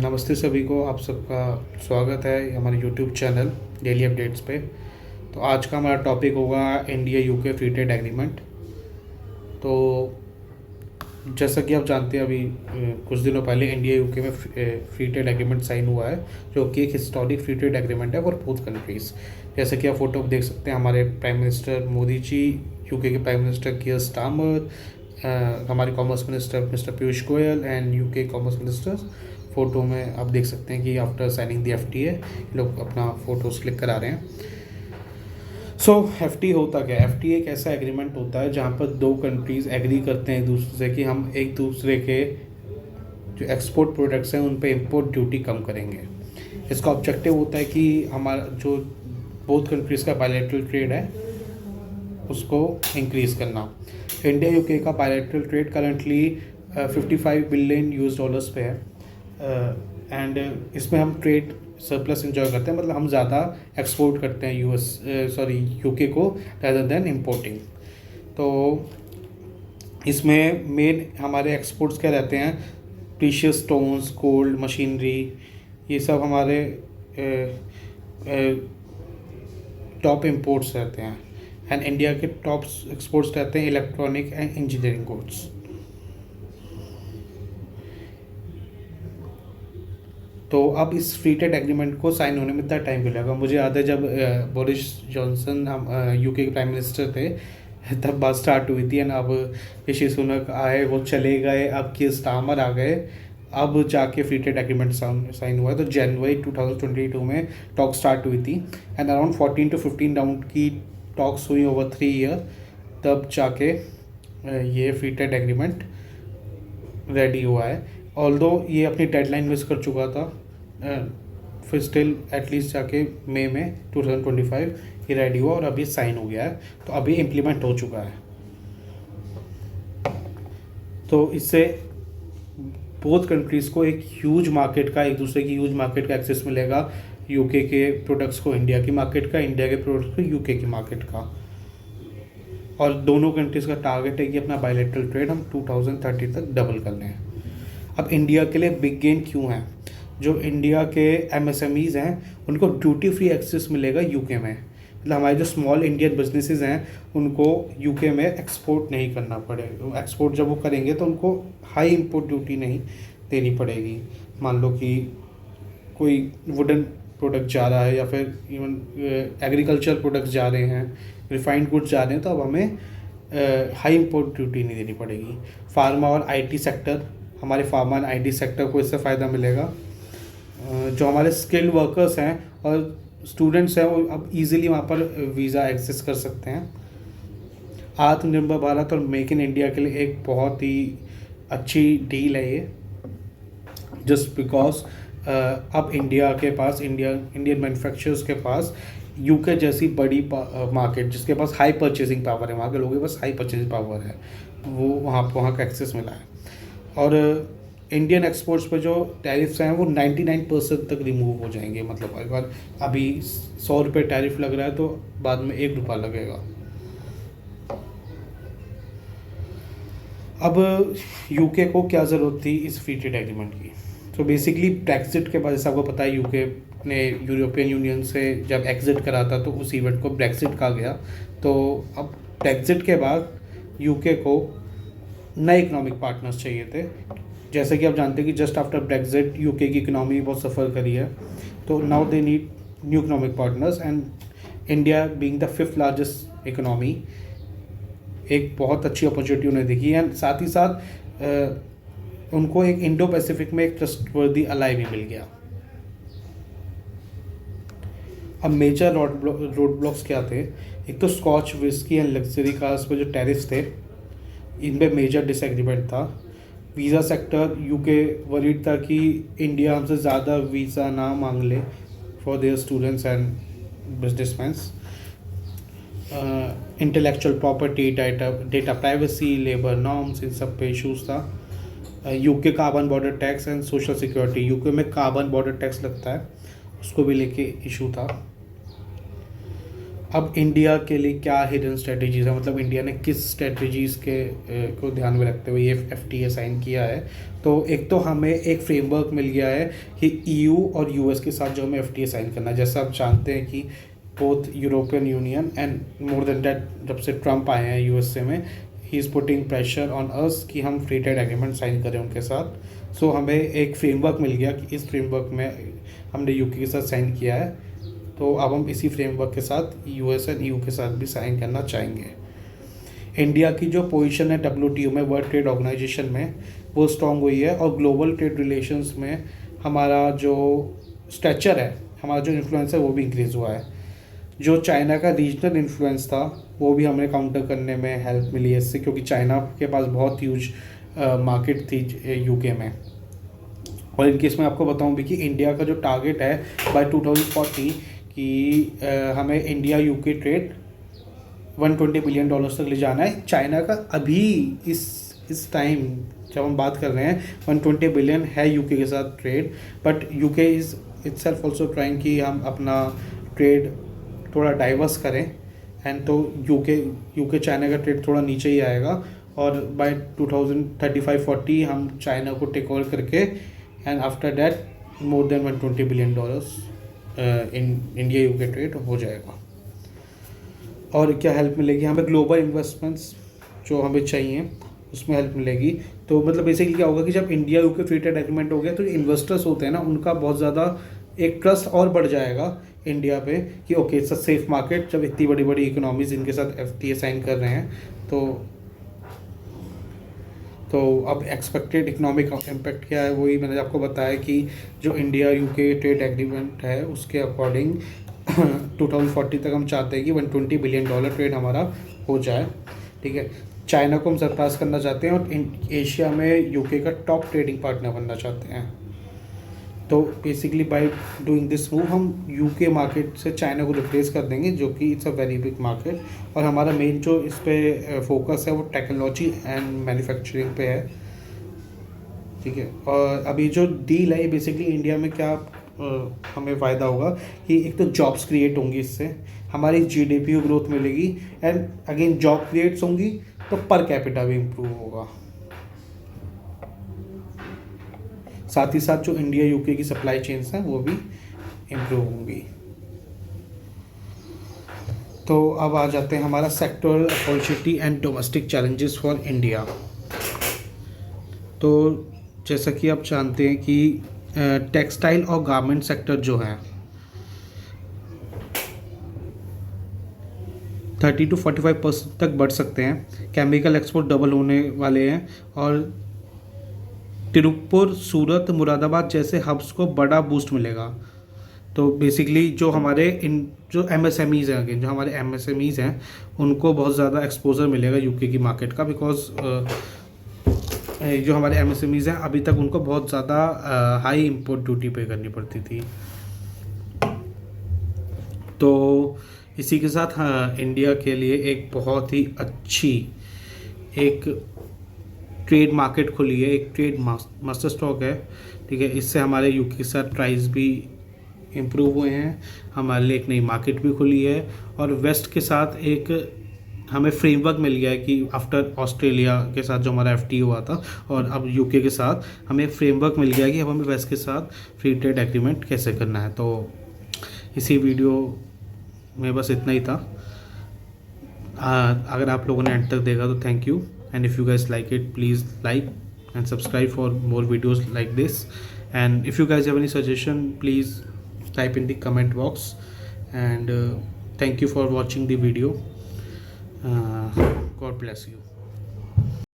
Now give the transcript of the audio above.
नमस्ते सभी को, आप सबका स्वागत है हमारे यूट्यूब चैनल डेली अपडेट्स पे। तो आज का हमारा टॉपिक होगा India UK free trade agreement. तो जैसा कि आप जानते हैं, अभी कुछ दिनों पहले इंडिया यूके में फ्री ट्रेड एग्रीमेंट साइन हुआ है, जो कि एक हिस्टोरिक फ्री ट्रेड एग्रीमेंट है फॉर बोथ कंट्रीज़। जैसे कि आप फोटो देख सकते हैं, हमारे prime minister Modi ji, UK के प्राइम मिनिस्टर कियर स्टारमर, हमारे commerce minister mister Piyush Goyal and UK commerce minister photo में आप देख सकते हैं कि आफ्टर साइनिंग द FTA लोग अपना फ़ोटोज़ क्लिक करा रहे हैं। सो FTA होता क्या है? FTA एक ऐसा एग्रीमेंट होता है जहाँ पर दो कंट्रीज़ एग्री करते हैं एक दूसरे से कि हम एक दूसरे के जो एक्सपोर्ट प्रोडक्ट्स हैं उन पे इंपोर्ट ड्यूटी कम करेंगे। इसका ऑब्जेक्टिव होता है कि हमारा जो बोथ कंट्रीज़ का बायलैटरल ट्रेड है उसको इंक्रीज़ करना। इंडिया यूके का bilateral trade currently 55 billion US dollars पे है, एंड इसमें हम ट्रेड सरप्लस इंजॉय करते हैं, मतलब हम ज़्यादा एक्सपोर्ट करते हैं यूके को रैदर देन इम्पोर्टिंग। तो इसमें मेन हमारे एक्सपोर्ट्स क्या रहते हैं? प्रीशियस स्टोन्स, गोल्ड, मशीनरी, ये सब हमारे टॉप इंपोर्ट्स रहते हैं। एंड इंडिया के टॉप एक्सपोर्ट्स रहते हैं इलेक्ट्रॉनिक एंड इंजीनियरिंग गुड्स। तो अब इस फ्री ट्रेड एग्रीमेंट को साइन होने में इतना टाइम क्यों लगा? मुझे याद है जब बोरिस जॉनसन हम यूके के प्राइम मिनिस्टर थे, तब बात स्टार्ट हुई थी। एंड अब ऋषि सुनक आए, वो चले गए, अब कियर स्टारमर आ गए, अब जाके फ्री ट्रेड एग्रीमेंट साइन हुआ है। तो जनवरी 2022 में टॉक स्टार्ट हुई थी एंड अराउंड 14 to 15 राउंड की टॉक्स हुई ओवर 3 ईयर, तब जाके ये फ्री ट्रेड एग्रीमेंट रेडी हुआ है। ऑल्दो ये अपनी डेडलाइन मिस कर चुका था, फिर स्टिल एटलीस्ट जाके मई में 2025 ये रेडी हुआ और अभी साइन हो गया है। तो अभी इम्प्लीमेंट हो चुका है। तो इससे बोथ कंट्रीज़ को एक ह्यूज मार्केट का, एक दूसरे की ह्यूज मार्केट का एक्सेस मिलेगा। यूके के प्रोडक्ट्स को इंडिया की मार्केट का, इंडिया के प्रोडक्ट्स को यूके की मार्केट का। और दोनों कंट्रीज़ का टारगेट है कि अपना बायलैटरल ट्रेड हम 2030 तक डबल कर लें। अब इंडिया के लिए बिग गेन क्यों है? जो इंडिया के MSMEs हैं उनको ड्यूटी फ्री एक्सेस मिलेगा यूके में। मतलब हमारे जो स्मॉल इंडियन बिजनेसेस हैं उनको यूके में एक्सपोर्ट नहीं करना पड़ेगा। एक्सपोर्ट जब वो करेंगे तो उनको हाई इंपोर्ट ड्यूटी नहीं देनी पड़ेगी। मान लो कि कोई वुडन प्रोडक्ट जा रहा है या फिर इवन एग्रीकल्चर प्रोडक्ट्स जा रहे हैं, रिफाइंड गुड्स जा रहे हैं, तो अब हमें हाई इंपोर्ट ड्यूटी नहीं देनी पड़ेगी। फार्मा और IT सेक्टर, हमारे फार्मा एंड IT सेक्टर को इससे फ़ायदा मिलेगा। जो हमारे स्किल्ड वर्कर्स हैं और स्टूडेंट्स हैं वो अब इजीली वहाँ पर वीज़ा एक्सेस कर सकते हैं। आत्मनिर्भर भारत और मेक इन इंडिया के लिए एक बहुत ही अच्छी डील है ये, जस्ट बिकॉज अब इंडिया के पास, इंडियन मैन्युफैक्चरर्स के पास यूके जैसी बड़ी मार्केट, जिसके पास हाई परचेजिंग पावर है, वहाँ के लोगों के पास हाई परचेजिंग पावर है, वो वहाँ का एक्सेस मिला है। और इंडियन एक्सपोर्ट्स पर जो टैरिफ्स हैं वो 99% तक रिमूव हो जाएंगे। मतलब अगर अभी 100 रुपये टैरिफ लग रहा है तो बाद में 1 रुपया लगेगा। अब यूके को क्या ज़रूरत थी इस फ्री ट्रेड एग्रीमेंट की? तो बेसिकली ब्रेक्जिट के बाद, जैसे आपको पता है, यूके ने यूरोपियन यूनियन से जब एग्जिट करा था तो उस इवेंट को ब्रेक्जिट कहा गया। तो अब ब्रेक्जिट के बाद यूके को नए इकोनॉमिक पार्टनर्स चाहिए थे। जैसे कि आप जानते हैं कि जस्ट आफ्टर ब्रेक्जिट यूके की इकोनॉमी बहुत सफ़र करी है, तो now they need new economic partners. And India being the 5th largest economy, एक बहुत अच्छी अपॉर्चुनिटी उन्हें दिखी। एंड साथ ही साथ उनको एक इंडो पैसिफिक में एक ट्रस्टवर्दी अलाई भी मिल गया। अब मेजर रोड ब्लॉक्स क्या थे? एक तो scotch whisky and luxury cars पर जो टैरिफ्स थे, इन पर मेजर डिसएग्रीमेंट था। वीज़ा सेक्टर, यूके वरीड था कि इंडिया हमसे ज़्यादा वीज़ा ना मांग ले for their students and businessmans. Intellectual property, data privacy, labour norms, इन सब पे इशूज़ था। UK carbon border tax and social security, UK में कार्बन बॉर्डर टैक्स लगता है, उसको भी लेके इशू था। अब इंडिया के लिए क्या हिडन स्ट्रेटजीज है, मतलब इंडिया ने किस स्ट्रेटजीज के को ध्यान में रखते हुए ये FTA साइन किया है। तो एक तो हमें एक फ्रेमवर्क मिल गया है कि EU और US के साथ जो हमें FTA साइन करना है। जैसे आप जानते हैं कि both European union and more than that, जब से ट्रम्प आए हैं USA में, he is putting pressure on us कि हम फ्री ट्रेड एग्रीमेंट साइन करें उनके साथ। सो हमें एक फ्रेमवर्क मिल गया कि इस फ्रेमवर्क में हमने UK के साथ साइन किया है, तो अब हम इसी फ्रेमवर्क के साथ US एंड EU के साथ भी साइन करना चाहेंगे। इंडिया की जो पोजीशन है WTO में, वर्ल्ड ट्रेड ऑर्गेनाइजेशन में, वो स्ट्रॉन्ग हुई है और ग्लोबल ट्रेड रिलेशंस में हमारा जो स्टैचर है, हमारा जो इन्फ्लुएंस है वो भी इंक्रीज़ हुआ है। जो चाइना का रीजनल इन्फ्लुएंस था वो भी हमें काउंटर करने में हेल्प मिली है इससे, क्योंकि चाइना के पास बहुत ह्यूज मार्केट थी UK में। और इनकेस मैं आपको बताऊं भी कि इंडिया का जो टारगेट है बाय 2040 कि हमें इंडिया UK ट्रेड $120 बिलियन तक ले जाना है। चाइना का अभी इस टाइम जब हम बात कर रहे हैं 120 बिलियन है UK के साथ trade, but UK is itself also trying कि हम अपना ट्रेड थोड़ा डाइवर्स करें, एंड तो UK चाइना का ट्रेड थोड़ा नीचे ही आएगा और बाय 2035-40 हम चाइना को टेक ओवर करके, and after that more than $120 billion in India UK trade हो जाएगा। और क्या हेल्प मिलेगी हमें, ग्लोबल इन्वेस्टमेंट्स जो हमें चाहिए उसमें हेल्प मिलेगी। तो मतलब बेसिकली क्या होगा कि जब India UK free trade agreement हो गया तो इन्वेस्टर्स होते हैं ना, उनका बहुत ज़्यादा एक ट्रस्ट और बढ़ जाएगा इंडिया पे कि okay it's a safe market. जब इतनी बड़ी बड़ी इकोनॉमीज इनके साथ FTA साइन कर रहे हैं तो अब एक्सपेक्टेड इकोनॉमिक इम्पैक्ट क्या है वही मैंने आपको बताया कि जो इंडिया UK ट्रेड एग्रीमेंट है उसके अकॉर्डिंग 2040 तक हम चाहते हैं कि $120 बिलियन ट्रेड हमारा हो जाए। ठीक है, चाइना को हम सरपास करना चाहते हैं और एशिया में UK का टॉप ट्रेडिंग पार्टनर बनना चाहते हैं। तो basically by doing this move हम UK मार्केट से चाइना को रिप्लेस कर देंगे, जो कि it's a very big market. और हमारा मेन जो इस पे फोकस है वो टेक्नोलॉजी एंड मैन्युफैक्चरिंग पे है। ठीक है, और अभी जो डील है बेसिकली इंडिया में क्या हमें फ़ायदा होगा कि एक तो जॉब्स क्रिएट होंगी, इससे हमारी GDP को ग्रोथ मिलेगी, एंड अगेन जॉब क्रिएट्स होंगी तो पर कैपिटा भी इम्प्रूव होगा। साथ ही साथ जो इंडिया UK की सप्लाई चेन्स हैं वो भी इम्प्रूव होंगी। तो अब आ जाते हैं हमारा sectoral opportunity and domestic challenges for India. तो जैसा कि आप जानते हैं कि टेक्सटाइल और गारमेंट सेक्टर जो है 30 to 45% तक बढ़ सकते हैं। केमिकल एक्सपोर्ट डबल होने वाले हैं और तिरुपुर, सूरत, मुरादाबाद जैसे हब्स को बड़ा बूस्ट मिलेगा। तो बेसिकली जो हमारे जो MSMEs हैं, अगेन जो हमारे MSMEs हैं उनको बहुत ज़्यादा एक्सपोजर मिलेगा UK की मार्केट का, बिकॉज जो हमारे MSMEs हैं अभी तक उनको बहुत ज़्यादा हाई इंपोर्ट ड्यूटी पे करनी पड़ती थी। तो इसी के साथ इंडिया के लिए एक बहुत ही अच्छी एक ट्रेड मार्केट खुली है, एक ट्रेड मास्टर स्टॉक है। ठीक है, इससे हमारे UK के साथ प्राइस भी इम्प्रूव हुए हैं, हमारे लिए एक नई मार्केट भी खुली है, और वेस्ट के साथ एक हमें फ्रेमवर्क मिल गया है कि आफ्टर ऑस्ट्रेलिया के साथ जो हमारा FTA हुआ था और अब UK के साथ हमें फ्रेमवर्क मिल गया है कि अब हमें वेस्ट के साथ फ्री ट्रेड एग्रीमेंट कैसे करना है। तो इसी वीडियो में बस इतना ही था। अगर आप लोगों ने एंड तक देखा तो thank you, and if you guys like it please like and subscribe for more videos like this, and if you guys have any suggestion please type in the comment box, and thank you for watching the video. God bless you.